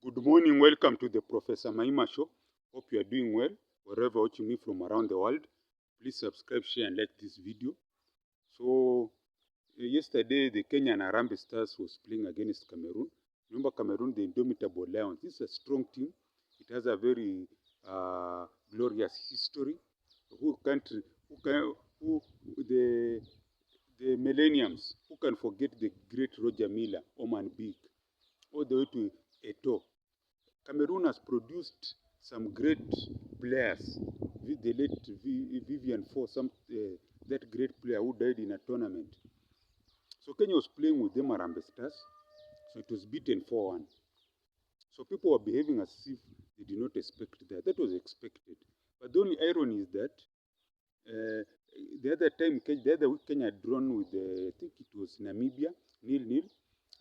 Good morning, welcome to the Professor Maima Show. Hope you are doing well wherever watching me from around the world. Please subscribe, share, and like this video. So, yesterday the Kenya Harambee Stars was playing against Cameroon. Remember Cameroon, the indomitable Lions. This is a strong team. It has a very glorious history. The millenniums, who can forget the great Roger Miller, Oman Big, all the way to Eto'o. Cameroon has produced some great players. The late Vivian Four, that great player who died in a tournament. So Kenya was playing with them Harambee Stars. So it was beaten 4-1. So people were behaving as if they did not expect that. That was expected. But the only irony is that the other week Kenya had drawn with, I think it was Namibia, 0-0.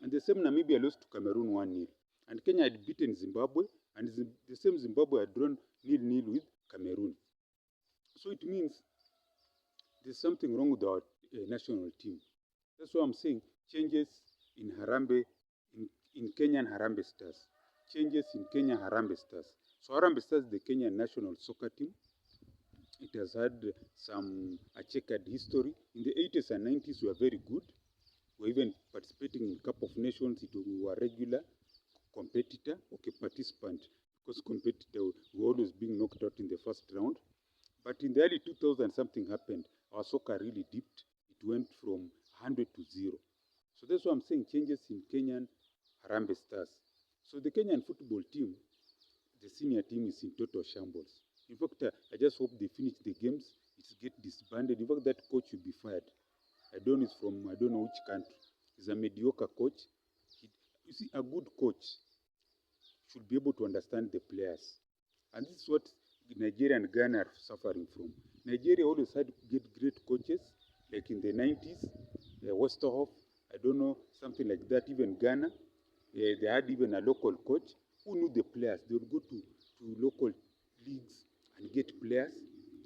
And the same Namibia lost to Cameroon 1-0. And Kenya had beaten Zimbabwe, and the same Zimbabwe had drawn 0-0 with Cameroon. So it means there's something wrong with our national team. That's why I'm saying changes in Harambee, in Kenyan Harambee Stars. Changes in Kenya Harambee Stars. So Harambee Stars is the Kenyan national soccer team. It has had a checkered history. In the 80s and 90s, we were very good. We were even participating in Cup of Nations. We were regular competitor, participant, because competitor were always being knocked out in the first round. But in the early 2000s, something happened. Our soccer really dipped. It went from 100 to 0. So that's why I'm saying changes in Kenyan Harambee Stars. So the Kenyan football team, the senior team, is in total shambles. In fact, I just hope they finish the games. It get disbanded. In fact, that coach will be fired. I don't know which country. He's a mediocre coach. You see, a good coach should be able to understand the players. And this is what Nigeria and Ghana are suffering from. Nigeria always had great coaches, like in the 90s, Westerhoff, I don't know, something like that. Even Ghana, they had even a local coach who knew the players. They would go to local leagues and get players,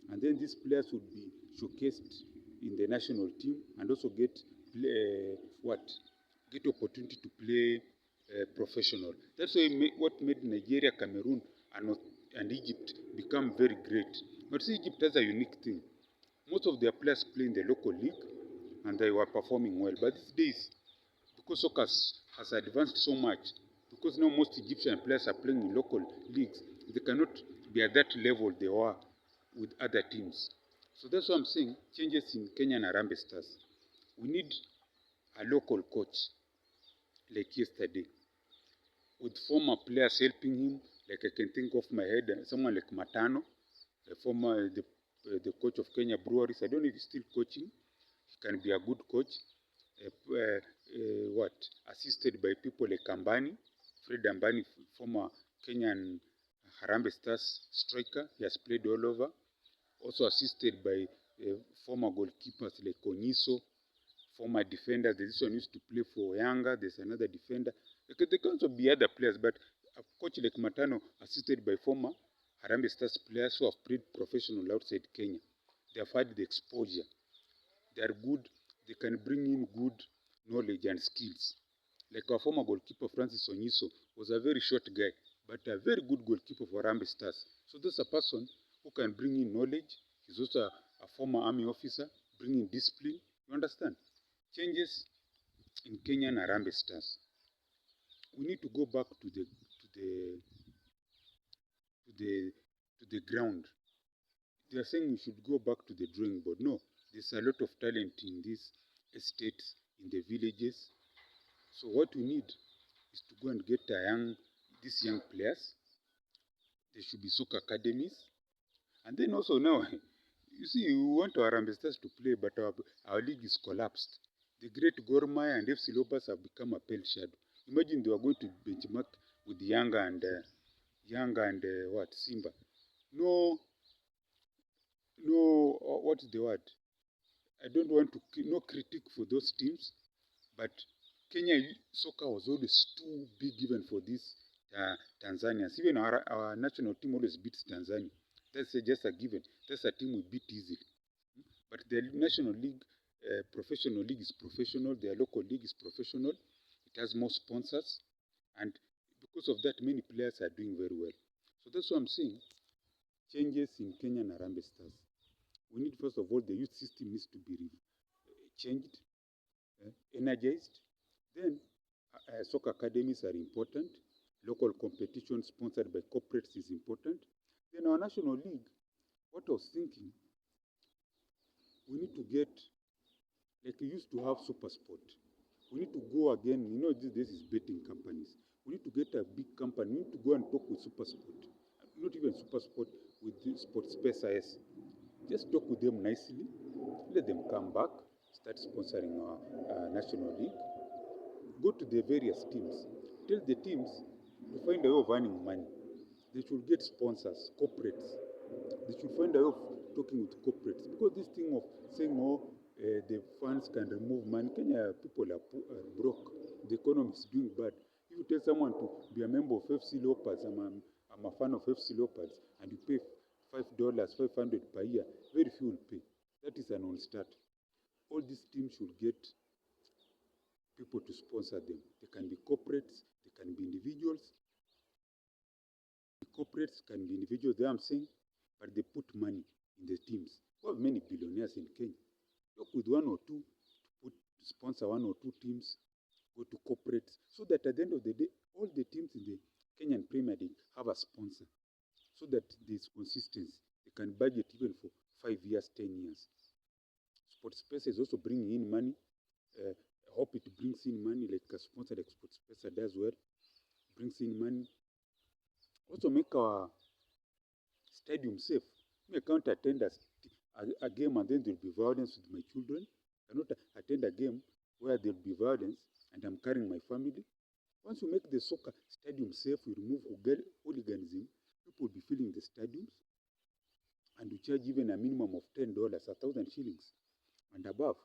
and then these players would be showcased in the national team and also get opportunity to play professional. That's what made Nigeria, Cameroon, and Egypt become very great. But see, Egypt has a unique thing. Most of their players play in the local league, and they were performing well. But these days, because soccer has advanced so much, because now most Egyptian players are playing in local leagues, they cannot be at that level they were with other teams. So that's what I'm saying, changes in Kenyan Harambee Stars. We need a local coach, like yesterday, with former players helping him. Like I can think off my head, someone like Matano, the coach of Kenya Breweries. I don't know if he's still coaching. He can be a good coach. Assisted by people like Ambani, Fred Ambani, former Kenyan Harambee Stars striker. He has played all over. Also assisted by former goalkeepers like Oniso, former defenders. This one used to play for Yanga. There's another defender. There can also be other players, but a coach like Matano, assisted by former Harambee Stars players who have played professional outside Kenya. They have had the exposure. They are good. They can bring in good knowledge and skills. Like our former goalkeeper, Francis Oniso, was a very short guy, but a very good goalkeeper for Harambee Stars. So there's a person who can bring in knowledge. He's also a former army officer, bringing discipline. You understand? Changes in Kenyan Harambee Stars. We need to go back to the ground. They are saying we should go back to the drawing board. No, there's a lot of talent in these estates, in the villages. So what we need is to go and get these young players. There should be soccer academies. And then also now, you see, we want our Harambee Stars to play, but our league is collapsed. The great Gor Mahia and FC Leopards have become a pale shadow. Imagine they were going to benchmark with Yanga and Simba. No, what's the word? I don't want to, no critique for those teams, but Kenya soccer was always too big even for these Tanzanians. Even our national team always beats Tanzania. That's just a given. That's a team we beat easily. But the national league, professional league is professional. Their local league is professional. It has more sponsors. And Because of that, many players are doing very well. So that's what I'm saying. Changes in Kenya Harambee Stars. We need, first of all, the youth system needs to be changed, energized. Then soccer academies are important. Local competition sponsored by corporates is important. Then our national league, what I was thinking, we need to get, like we used to have super sport. We need to go again, this is betting companies. We need to get a big company. We need to go and talk with super sport. Not even super sport, with the sports specialists. Just talk with them nicely. Let them come back, start sponsoring our national league. Go to the various teams. Tell the teams to find a way of earning money. They should get sponsors, corporates. They should find a way of talking with corporates. Because this thing of saying, the funds can remove money, Kenya people are broke. The economy is doing bad. If you tell someone to be a member of FC Leopards, I'm a fan of FC Leopards, and you pay $5, 500 per year, very few will pay. That is a non-start. All these teams should get people to sponsor them. They can be corporates, they can be individuals. The corporates can be individuals, I'm saying, but they put money in the teams. We have many billionaires in Kenya. Talk with one or two to sponsor one or two teams, go to corporates, so that at the end of the day, all the teams in the Kenyan Premier League have a sponsor, so that there's consistency. They can budget even for 5 years, 10 years. Sports Space is also bringing in money. I hope it brings in money like a sponsor like Sports Space does well. Brings in money. Also make our stadium safe. I can't attend a game and then there will be violence with my children. I cannot attend a game where there will be violence and I'm carrying my family. Once you make the soccer stadium safe, you remove hooliganism, people will be filling the stadiums, and you charge even a minimum of $10, 1,000 shillings and above.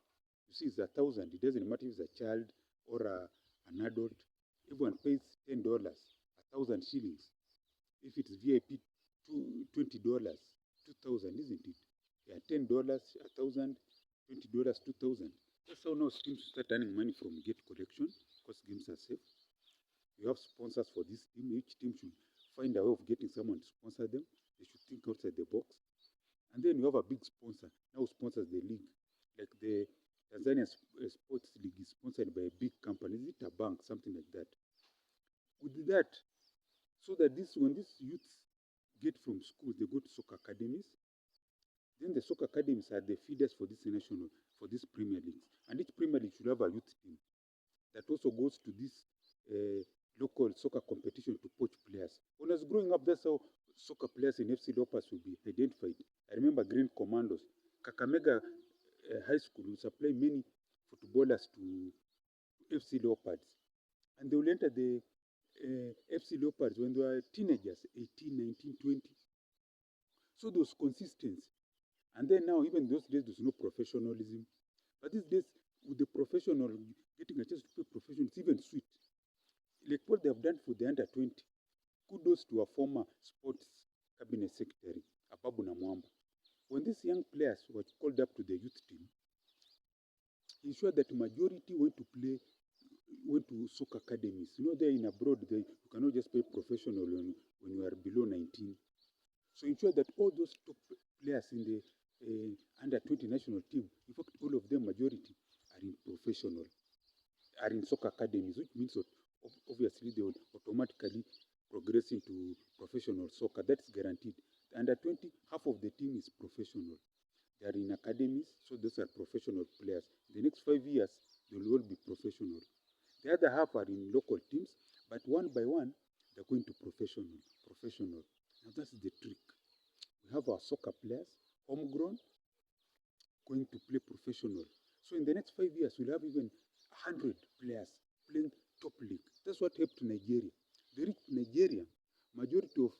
You see, it's 1,000. It doesn't matter if it's a child or an adult. Everyone pays $10, 1,000 shillings. If it's VIP, $20, 2,000, isn't it? Yeah, $10, 1,000, $20, 2,000. That's how now teams start earning money from gate collection, because games are safe. You have sponsors for this team. Each team should find a way of getting someone to sponsor them. They should think outside the box. And then you have a big sponsor. Now sponsors the league. Like the Tanzania Sports League is sponsored by a big company. Is it a bank? Something like that. With that, so that when these youths get from schools, they go to soccer academies. Then the soccer academies are the feeders for this Premier Leagues. And each Premier League should have a youth team that also goes to this local soccer competition to poach players. When I was growing up, that's how soccer players in FC Leopards will be identified. I remember Green Commandos. Kakamega High School will supply many footballers to FC Leopards. And they will enter the FC Leopards when they were teenagers, 18, 19, 20. So there was consistency. And then now, even those days, there's no professionalism. But these days, with the professional, getting a chance to play professional, it's even sweet. Like what they have done for the under 20. Kudos to our former sports cabinet secretary, Ababu Namwamba. When these young players were called up to the youth team, he ensured that majority went to soccer academies. They're in abroad, you cannot just play professional when you are below 19. So ensure that all those top players in the under 20 national team, in fact, all of them, majority, are in soccer academies, which means that obviously they will automatically progress into professional soccer. That's guaranteed. The under 20, half of the team is professional. They are in academies, so those are professional players. The next 5 years, they will all be professional. The other half are in local teams, but one by one, they're going to professional. Now that's the trick. We have our soccer players, homegrown, going to play professional. So in the next 5 years, we'll have even 100 players playing top league. That's what helped Nigeria. They reached Nigeria. Majority of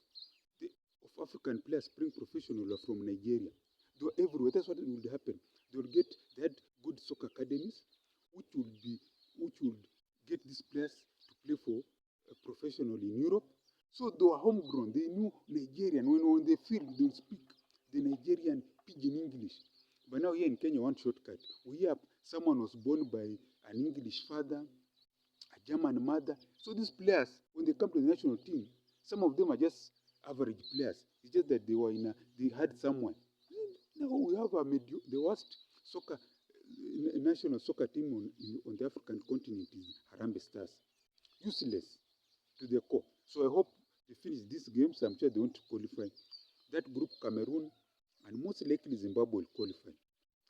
African players playing professional are from Nigeria. They were everywhere. That's what would happen. They had good soccer academies, which would get these players to play for professional in Europe. So they were homegrown. They knew Nigerian. When on the field, they would speak the Nigerian pidgin English. But now here in Kenya, one shortcut. We hear someone was born by an English father, a German mother. So these players, when they come to the national team, some of them are just average players. It's just that they had someone. Now we have the worst soccer national soccer team on the African continent is Harambee Stars. Useless to the core. So I hope they finish these games. I'm sure they want to qualify. That group, Cameroon, and most likely Zimbabwe will qualify.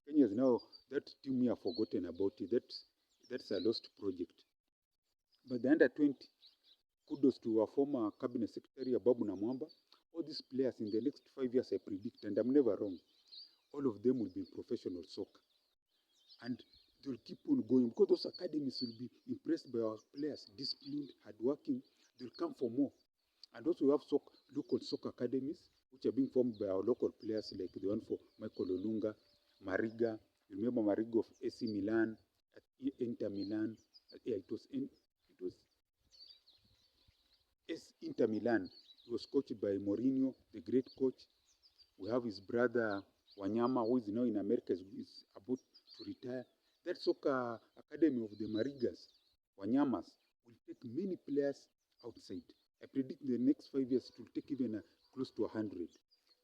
Kenya is now, that team we have forgotten about it. That's a lost project. But the under 20, kudos to our former cabinet secretary, Ababu Namwamba. All these players in the next 5 years, I predict, and I'm never wrong, all of them will be in professional soccer. And they'll keep on going because those academies will be impressed by our players, disciplined, hardworking. They'll come for more. And also we have local soccer academies, which are being formed by our local players, like the one for Michael Olunga, Mariga. You remember Mariga of AC Milan, at Inter Milan. It was Inter Milan. He was coached by Mourinho, the great coach. We have his brother Wanyama, who is now in America, is about to retire. That soccer academy of the Marigas, Wanyamas, will take many players outside. I predict in the next 5 years it will take even close to 100.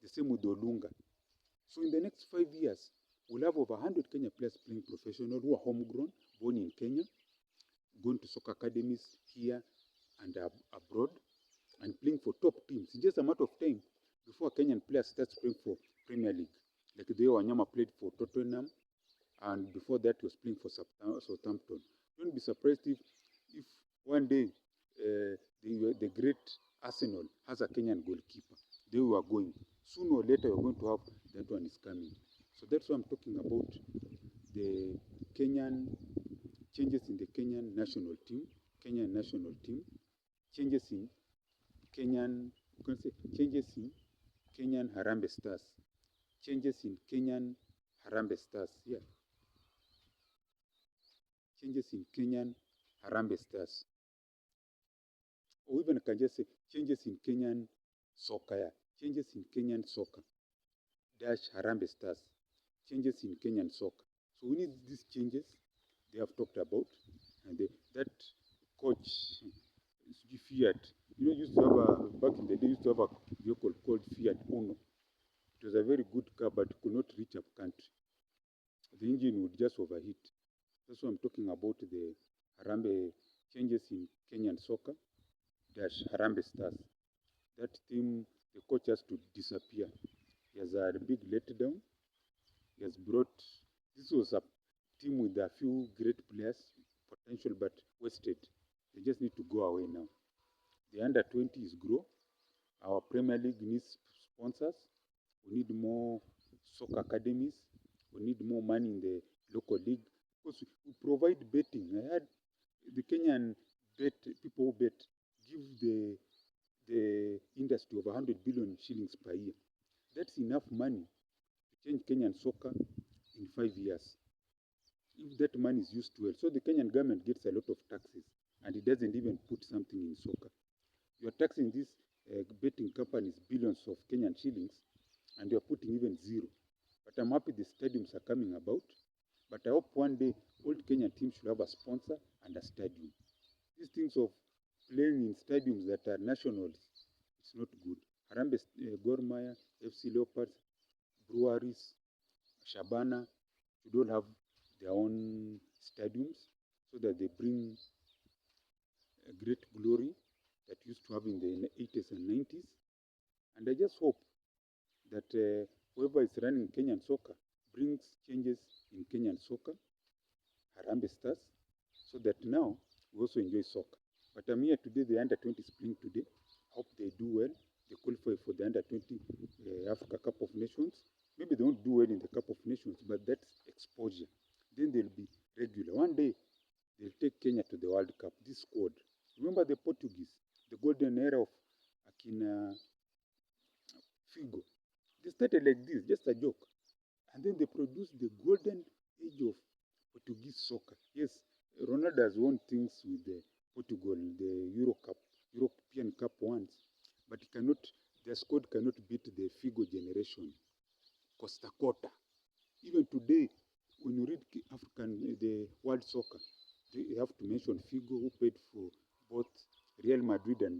The same with Olunga. So in the next 5 years, we'll have over 100 Kenya players playing professional who are homegrown, born in Kenya, going to soccer academies here and abroad, and playing for top teams. It's just a matter of time before a Kenyan player starts playing for Premier League. Like the way Wanyama played for Tottenham, and before that he was playing for Southampton. Don't be surprised if one day the great Arsenal has a Kenyan goalkeeper. They were going. Sooner or later you're going to have that one is coming. So that's why I'm talking about the Kenyan changes in the Kenyan national team, changes in Kenyan, you can say changes in Kenyan Harambee Stars, changes in Kenyan Harambee Stars, yeah. Changes in Kenyan Harambee Stars. Or even I can just say changes in Kenyan soccer, yeah. Changes in Kenyan soccer, dash Harambee Stars, changes in Kenyan soccer. So we need these changes they have talked about. And that coach, Fiat, used to have back in the day, used to have a vehicle called Fiat Uno. It was a very good car, but could not reach up country. The engine would just overheat. That's why I'm talking about the Harambee changes in Kenyan soccer, dash Harambee Stars. That team, the coach has to disappear. He has a big letdown. He has brought, this was a team with a few great players, potential, but wasted. They just need to go away now. The under 20 is grow. Our Premier League needs sponsors. We need more soccer academies. We need more money in the local league. Because we provide betting. I had the Kenyan people who bet give the industry over 100 billion shillings per year. That's enough money to change Kenyan soccer in 5 years. If that money is used well. So the Kenyan government gets a lot of taxes and it doesn't even put something in soccer. You are taxing these betting companies billions of Kenyan shillings and you are putting even zero. But I'm happy the stadiums are coming about. But I hope one day all Kenyan teams should have a sponsor and a stadium. These things of playing in stadiums that are nationals, it's not good. Harambee, Gor Mahia, FC Leopards, Breweries, Shabana should all have their own stadiums so that they bring a great glory that used to have in the 80s and 90s. And I just hope that whoever is running Kenyan soccer brings changes in Kenyan soccer, Harambee Stars, so that now we also enjoy soccer. But I'm here today, the under 20 is playing today. I hope they do well. They qualify for the under 20 Africa Cup of Nations. Maybe they won't do well in the Cup of Nations, but that's exposure. Then they'll be regular. One day, they'll take Kenya to the World Cup, this squad. Remember the Portuguese, the golden era of Akina Figo. They started like this, just a joke. And then they produced the golden age of Portuguese soccer. Yes, Ronaldo has won things with the Portugal, the European Cup once, but their squad cannot beat the Figo generation. Costa Cota. Even today, when you read the World Soccer, you have to mention Figo, who played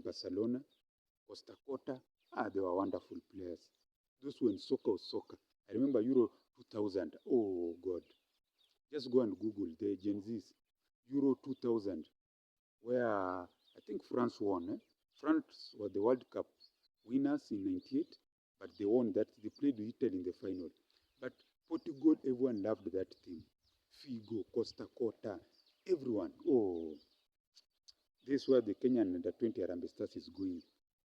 Barcelona, Costa Cota. They were wonderful players. Those when soccer was soccer. I remember Euro 2000. Oh, God. Just go and Google the Gen Zs. Euro 2000, where I think France won. France were the World Cup winners in 98, but they won that. They played with Italy in the final. But Portugal, everyone loved that team. Figo, Costa Cota, everyone. Oh, this is where the Kenyan under-20 Harambee Stars is going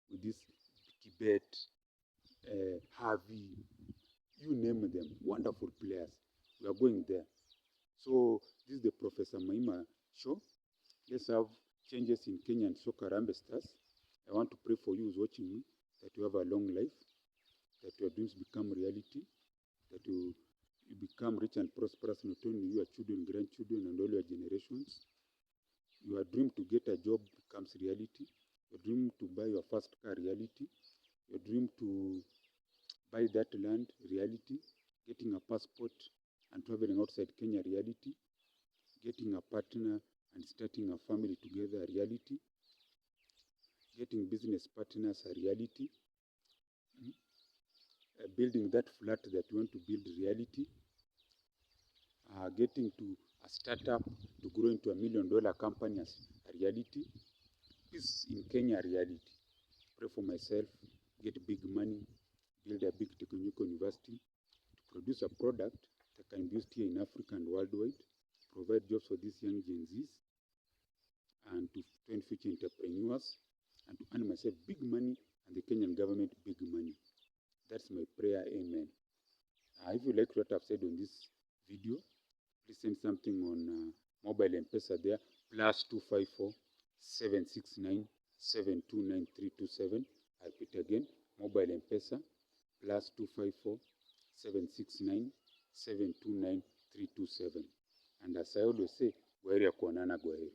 with this Tibet, Harvey, you name them, wonderful players. We are going there. So this is the Professor Maima show. Let's have changes in Kenyan Soccer-Harambee Stars. I want to pray for you who's watching me, that you have a long life, that your dreams become reality, that you become rich and prosperous, not only your children, grandchildren, and all your generations. Your dream to get a job becomes reality. Your dream to buy your first car, reality. Your dream to buy that land, reality. Getting a passport and traveling outside Kenya, reality. Getting a partner and starting a family together, reality. Getting business partners, a reality. Building that flat that you want to build, reality. Getting to a startup to grow into $1 million company as a reality. Peace in Kenya, reality. Pray for myself, get big money, build a big technical university, to produce a product that can be used here in Africa and worldwide, provide jobs for these young Gen Zs, and to train future entrepreneurs, and to earn myself big money and the Kenyan government big money. That's my prayer, amen. If you like what I've said on this video, please send something on mobile M-Pesa there, +254 769 729 327. I repeat again, mobile M-Pesa, +254 769 729 327. And as I always say, gwaheri ya kuonana, gwaheri.